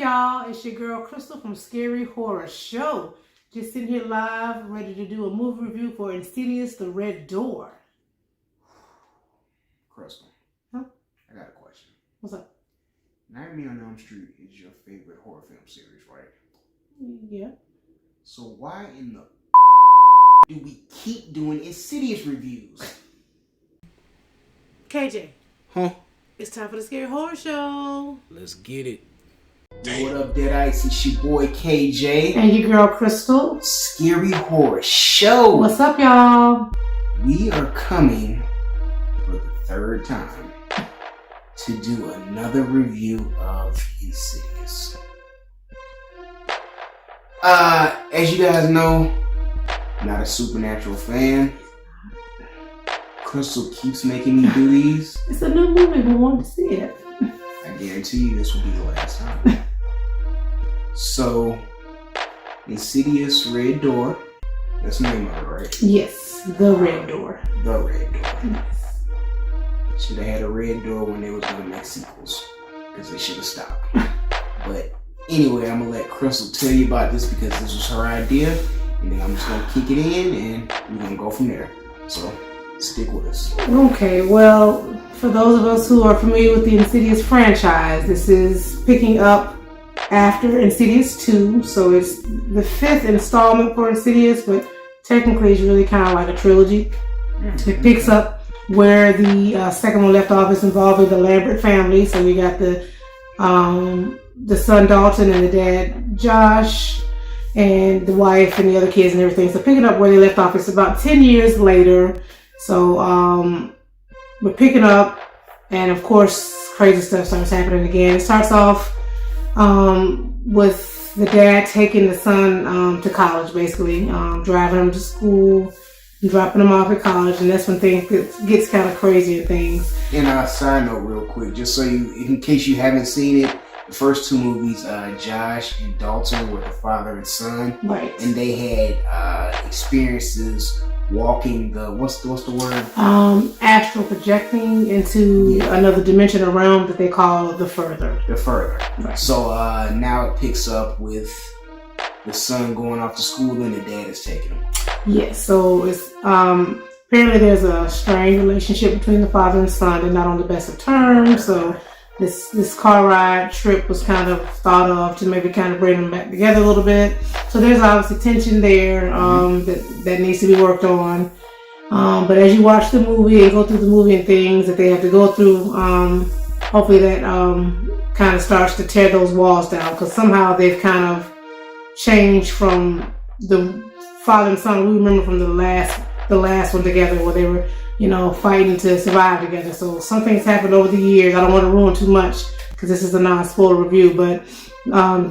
y'all? It's your girl Crystal from Scary Horror Show. Just sitting here live, ready to do a movie review for Insidious, The Red Door. Crystal. Huh? I got a question. What's up? Nightmare on Elm Street is your favorite horror film series, right? Yeah. So why in the do we keep doing Insidious reviews? KJ. Huh? It's time for the Scary Horror Show. Let's get it. What up, Dead Ice? It's your boy KJ. And your girl Crystal. Scary Horror Show. What's up, y'all? We are coming for the third time to do another review of Insidious. As you guys know, not a supernatural fan. Crystal keeps making me do these. It's a new movie. We want to see it. I guarantee you this will be the last time. So, Insidious Red Door. That's the name of it, right? Yes, The Red Door. The Red Door. Yes. Should have had a red door when they was going to make sequels. Because they should have stopped. But anyway, I'm going to let Crystal tell you about this because this was her idea. And then I'm just going to kick it in and we're going to go from there. So, stick with us. Okay, well, for those of us who are familiar with the Insidious franchise, this is picking up after Insidious 2. So it's the 5th installment for Insidious, but technically it's really kind of like a trilogy. Mm-hmm. It picks up where the second one left off. Is involving the Lambert family. So you got the son Dalton and the dad Josh and the wife and the other kids and everything. So picking up where they left off, it's about 10 years later. So we're picking up, and of course crazy stuff starts happening again. It starts off with the dad taking the son to college, basically driving him to school, dropping him off at college, and that's when things gets kind of crazy and things. And a side note real quick, just so in case you haven't seen it, the first two movies, Josh and Dalton were the father and son. Right. And they had experiences walking the, what's the word? Astral projecting into another dimension or realm that they call the further. The further. Right. So now it picks up with the son going off to school and the dad is taking him. Yes, so it's apparently there's a strained relationship between the father and son. They're not on the best of terms, so this car ride trip was kind of thought of to maybe kind of bring them back together a little bit. So there's obviously tension there that needs to be worked on. But as you watch the movie and go through the movie and things that they have to go through, hopefully that kind of starts to tear those walls down, because somehow they've kind of changed from the father and son we remember from the last one together, where they were, fighting to survive together. So some things happened over the years. I don't want to ruin too much because this is a non-spoiler review, but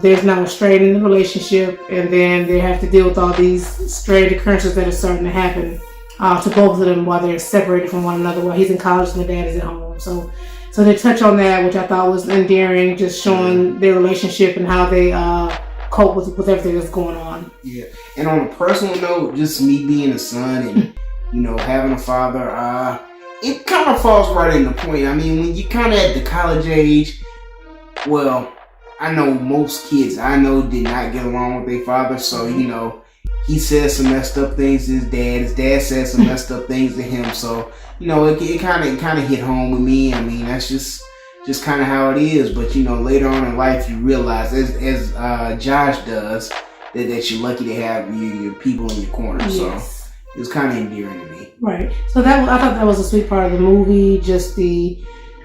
there's now a strain in the relationship, and then they have to deal with all these strange occurrences that are starting to happen to both of them while they're separated from one another, while he's in college and the dad is at home. So they touch on that, which I thought was endearing, just showing their relationship and how they cope with everything that's going on. Yeah, and on a personal note, just me being a son and having a father, it kind of falls right into point. I mean, when you kind of at the college age, well, I know most kids I know did not get along with their father, so he said some messed up things to his dad said some messed up things to him, so it kind of hit home with me. I mean, that's just kind of how it is. But later on in life you realize, as Josh does, that you're lucky to have your people in your corner. Yes. So it was kind of endearing to me. Right. So I thought that was a sweet part of the movie. Just the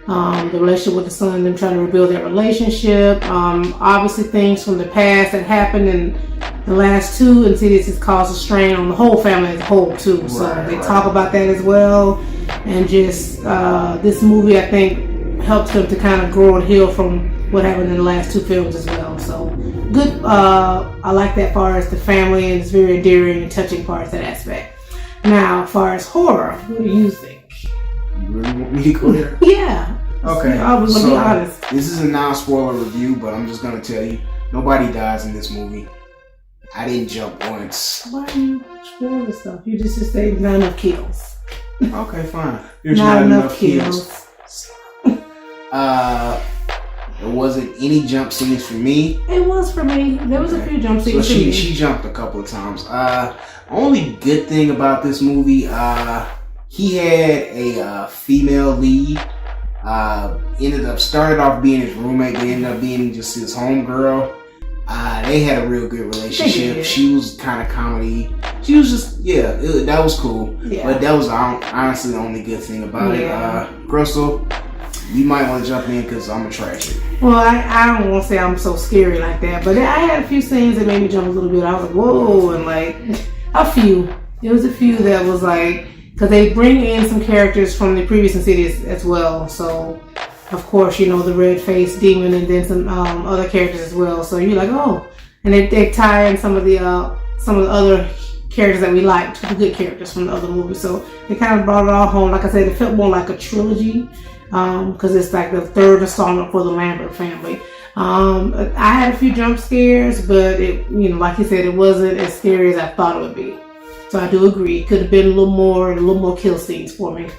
relationship with the son and them trying to rebuild that relationship. Obviously things from the past that happened in the last two Insidious has caused a strain on the whole family as a whole too. So they talk about that as well. And just this movie, I think, helps them to kind of grow and heal from what happened in the last two films as well. So good. I like that far as the family, and it's very endearing and touching parts, that aspect. Now, as far as horror, what do you think? You really want me to go there? Yeah. Okay. I was gonna be honest. This is a non-spoiler review, but I'm just gonna tell you, nobody dies in this movie. I didn't jump once. Why do you spoil the stuff? You just say not enough kills. Okay, fine. There's not enough kills. There wasn't any jump scenes for me. It was for me. There was a few jump scenes. So she jumped a couple of times. Only good thing about this movie, he had a female lead. Started off being his roommate, but ended up being just his homegirl. They had a real good relationship. She was kind of comedy. She was just, that was cool. Yeah. But that was honestly the only good thing about it. Crystal, you might want to jump in because I'm going to trash it. Well, I don't want to say I'm so scary like that, but I had a few scenes that made me jump a little bit. I was like, whoa, and like a few. There was a few that was like, because they bring in some characters from the previous Insidious as well. So, of course, the red-faced demon and then some other characters as well. So you're like, oh. And they tie in some of the other characters that we liked, the good characters from the other movies. So they kind of brought it all home. Like I said, it felt more like a trilogy because it's like the third installment for the Lambert family. I had a few jump scares, but it, like you said, it wasn't as scary as I thought it would be. So I do agree. It could have been a little more kill scenes for me.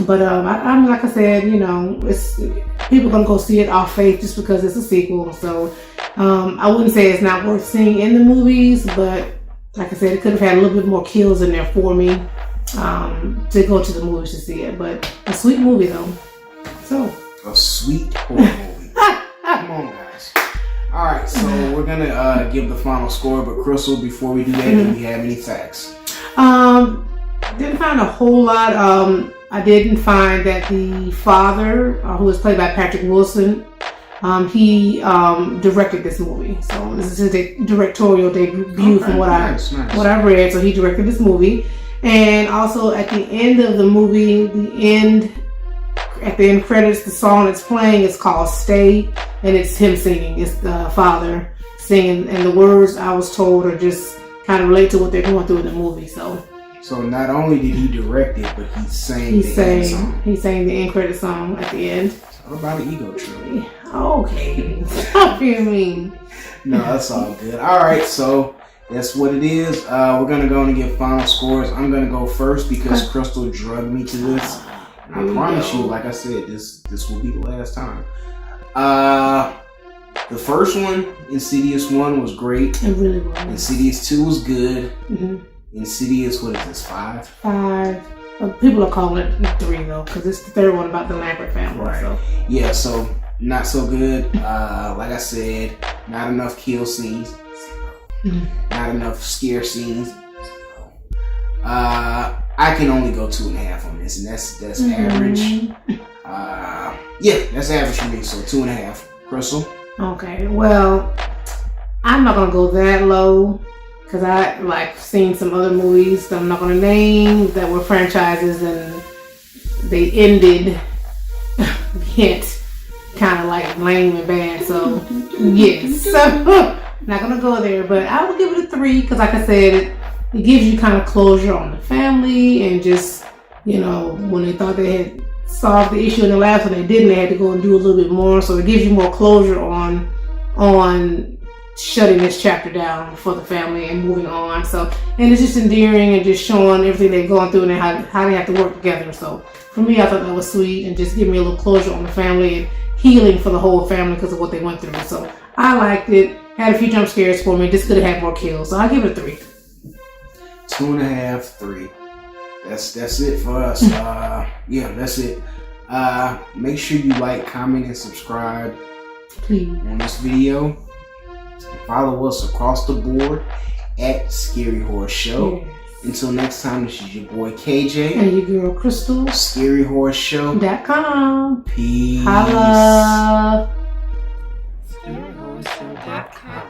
But I'm like I said, it's people gonna go see it off faith just because it's a sequel. So I wouldn't say it's not worth seeing in the movies, but like I said, it could have had a little bit more kills in there for me to go to the movies to see it. But a sweet movie though. So a sweet horror movie. Come on, guys. All right, so we're gonna give the final score. But Crystal, before we do that, do we have any facts? Didn't find a whole lot. I didn't find that the father, who was played by Patrick Wilson, he directed this movie. So this is his directorial debut from what I read. So he directed this movie. And also at the end of the movie, at the end credits, the song that's playing is called Stay, and it's him singing. It's the father singing, and the words, I was told, are just kind of relate to what they're going through in the movie. So not only did he direct it, but he sang the end song. He sang the end credit song at the end. What about an ego trip? Okay. Stop being mean. No, that's all good. All right, so that's what it is. We're going to go and give final scores. I'm going to go first because Crystal drugged me to this. I promise you, like I said, this will be the last time. The first one, Insidious 1, was great. It really was. Insidious 2 was good. Mm-hmm. Insidious, what is this, 5? 5. People are calling it 3 though, because it's the third one about the Lambert family. Right. So. Yeah, so not so good. Like I said, not enough kill scenes. 0. Mm-hmm. Not enough scare scenes. 0. I can only go 2.5 on this, and that's average. That's average for me. So 2.5. Crystal. Okay. Well, I'm not gonna go that low. Because I like seen some other movies that I'm not going to name that were franchises and they ended kind of like lame and bad. So yes, so not going to go there, but I will give it a 3 because like I said, it gives you kind of closure on the family and just, when they thought they had solved the issue in the last one, they didn't. They had to go and do a little bit more. So it gives you more closure on shutting this chapter down for the family and moving on. So, and it's just endearing and just showing everything they've gone through and how they have to work together. So for me, I thought that was sweet and just giving me a little closure on the family and healing for the whole family because of what they went through. So I liked it. Had a few jump scares for me. Just could have had more kills. So I'll give it a 3. 2.5, 3. That's it for us. That's it. Make sure you like, comment, and subscribe. Please. On this video. Follow us across the board at Scary Horror Show. Yes. Until next time, this is your boy KJ. And your girl Crystal. ScaryHorrorShow.com. Peace. Holla. ScaryHorrorShow.com.